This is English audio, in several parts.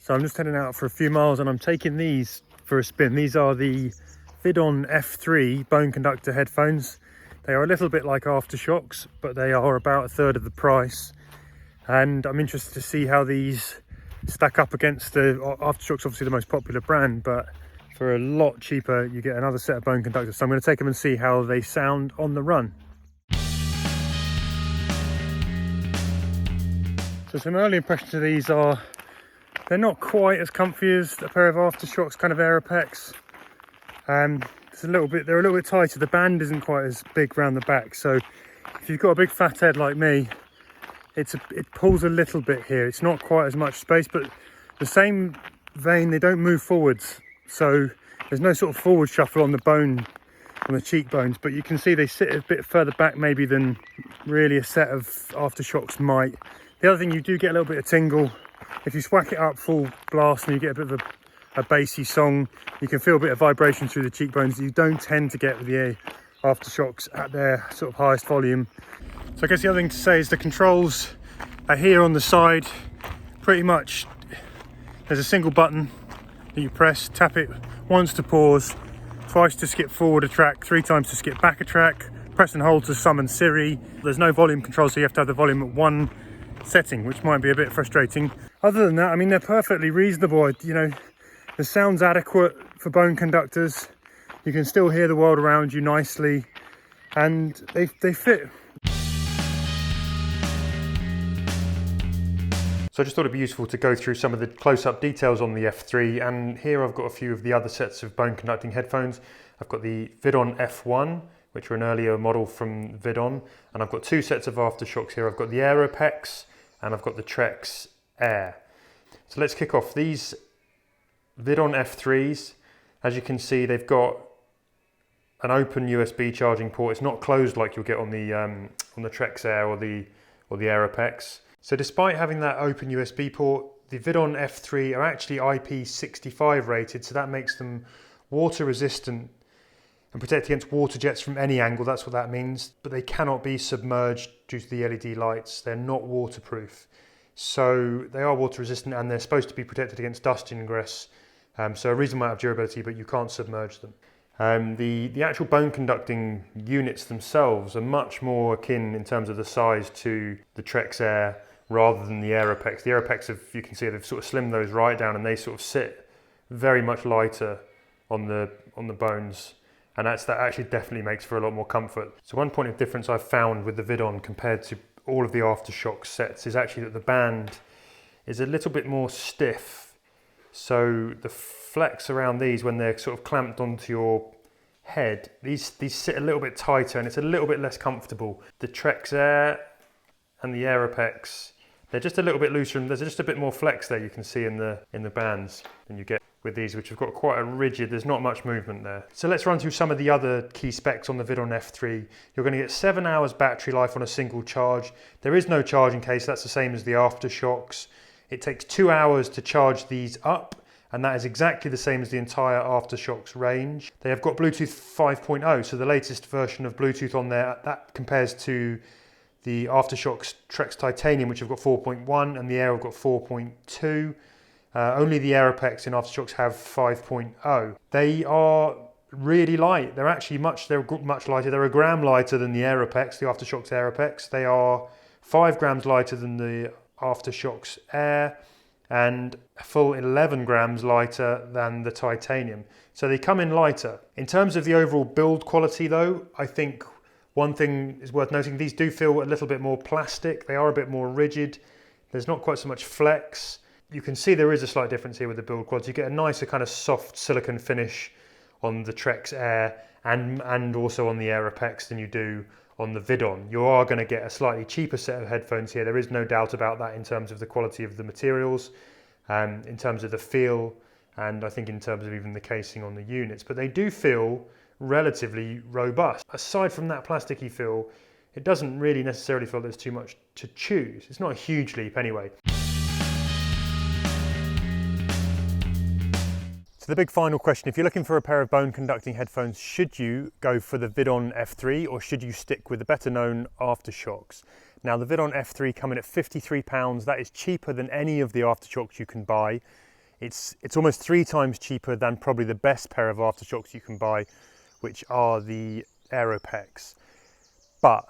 So I'm just heading out for a few miles and I'm taking these for a spin. These are the Vidonn F3 bone conductor headphones. They are a little bit like AfterShokz, but they are about a third of the price. And I'm interested to see how these stack up against the AfterShokz, obviously the most popular brand, but for a lot cheaper you get another set of bone conductors. So I'm going to take them and see how they sound on the run. So some early impressions of these are they're not quite as comfy as a pair of AfterShokz kind of Aeropex. It's they're a little bit tighter. The band isn't quite as big around the back, so if you've got a big fat head like me, it pulls a little bit here. It's not quite as much space, but the same vein, they don't move forwards, so there's no sort of forward shuffle on the bone, on the cheekbones, but you can see they sit a bit further back maybe than really a set of AfterShokz might. The other thing, you do get a little bit of tingle. If you whack it up full blast and you get a bit of a bassy song, you can feel a bit of vibration through the cheekbones that you don't tend to get with the AfterShokz at their sort of highest volume. So I guess the other thing to say is the controls are here on the side. Pretty much there's a single button that you press, tap it once to pause, twice to skip forward a track, 3 times to skip back a track, press and hold to summon Siri. There's no volume control, so you have to have the volume at one setting, which might be a bit frustrating. Other than that, I mean, they're perfectly reasonable. You know, the sound's adequate for bone conductors. You can still hear the world around you nicely, and they fit. So I just thought it'd be useful to go through some of the close-up details on the F3, and here I've got a few of the other sets of bone conducting headphones. I've got the Vidonn F1, which are an earlier model from Vidonn, and I've got 2 sets of AfterShokz here. I've got the Aeropex and I've got the Trex Air. So let's kick off. These Vidonn F3s, as you can see, they've got an open USB charging port. It's not closed like you'll get on the Trex Air or the Aeropex. So despite having that open USB port, the Vidonn F3 are actually IP65 rated, so that makes them water resistant and protect against water jets from any angle. That's what that means. But they cannot be submerged due to the LED lights. They're not waterproof. So they are water resistant, and they're supposed to be protected against dust ingress. So a reasonable amount of durability, but you can't submerge them. The actual bone conducting units themselves are much more akin in terms of the size to the Trex Air rather than the Aeropex. The Aeropex, if you can see, they've sort of slimmed those right down, and they sort of sit very much lighter on the bones. And that actually definitely makes for a lot more comfort. So one point of difference I've found with the Vidonn compared to all of the AfterShokz sets is actually that the band is a little bit more stiff. So the flex around these, when they're sort of clamped onto your head, these sit a little bit tighter and it's a little bit less comfortable. The Trex Air and the Aeropex, they're just a little bit looser, and there's just a bit more flex there you can see in the bands than you get with these, which have got quite a rigid, there's not much movement there. So let's run through some of the other key specs on the Vidonn F3. You're going to get 7 hours battery life on a single charge. There is no charging case, that's the same as the AfterShokz. It takes 2 hours to charge these up, and that is exactly the same as the entire AfterShokz range. They have got Bluetooth 5.0, so the latest version of Bluetooth on there. That compares to the AfterShokz Trex Titanium, which have got 4.1, and the Air have got 4.2. Only the Aeropex in AfterShokz have 5.0. They are really light. They're actually much lighter. They're a gram lighter than the Aeropex, the AfterShokz Aeropex. They are 5 grams lighter than the AfterShokz Air, and a full 11 grams lighter than the Titanium. So they come in lighter. In terms of the overall build quality though, I think one thing is worth noting, these do feel a little bit more plastic. They are a bit more rigid. There's not quite so much flex. You can see there is a slight difference here with the build quality. You get a nicer kind of soft silicone finish on the Trex Air and also on the Aeropex than you do on the Vidonn. You are going to get a slightly cheaper set of headphones here. There is no doubt about that in terms of the quality of the materials, in terms of the feel, and I think in terms of even the casing on the units. But they do feel relatively robust. Aside from that plasticky feel, it doesn't really necessarily feel there's too much to choose. It's not a huge leap anyway. So the big final question, if you're looking for a pair of bone conducting headphones, should you go for the Vidonn F3 or should you stick with the better known AfterShokz? Now the Vidonn F3 come in at £53, that is cheaper than any of the AfterShokz you can buy. It's almost 3 times cheaper than probably the best pair of AfterShokz you can buy, which are the Aeropex. But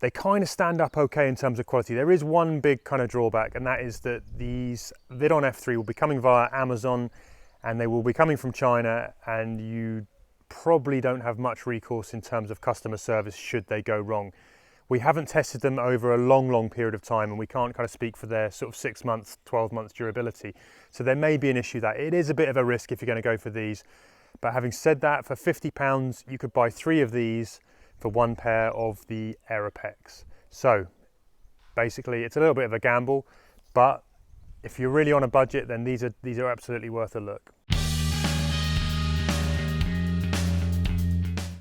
they kind of stand up okay in terms of quality. There is one big kind of drawback, and that is that these Vidonn F3 will be coming via Amazon, and they will be coming from China, and you probably don't have much recourse in terms of customer service should they go wrong. We haven't tested them over a long period of time, and we can't kind of speak for their sort of 6 months, 12 months durability. So there may be an issue that it is a bit of a risk if you're going to go for these. But having said that, for £50, you could buy 3 of these for 1 pair of the Aeropex. So basically, it's a little bit of a gamble, but if you're really on a budget, then these are absolutely worth a look.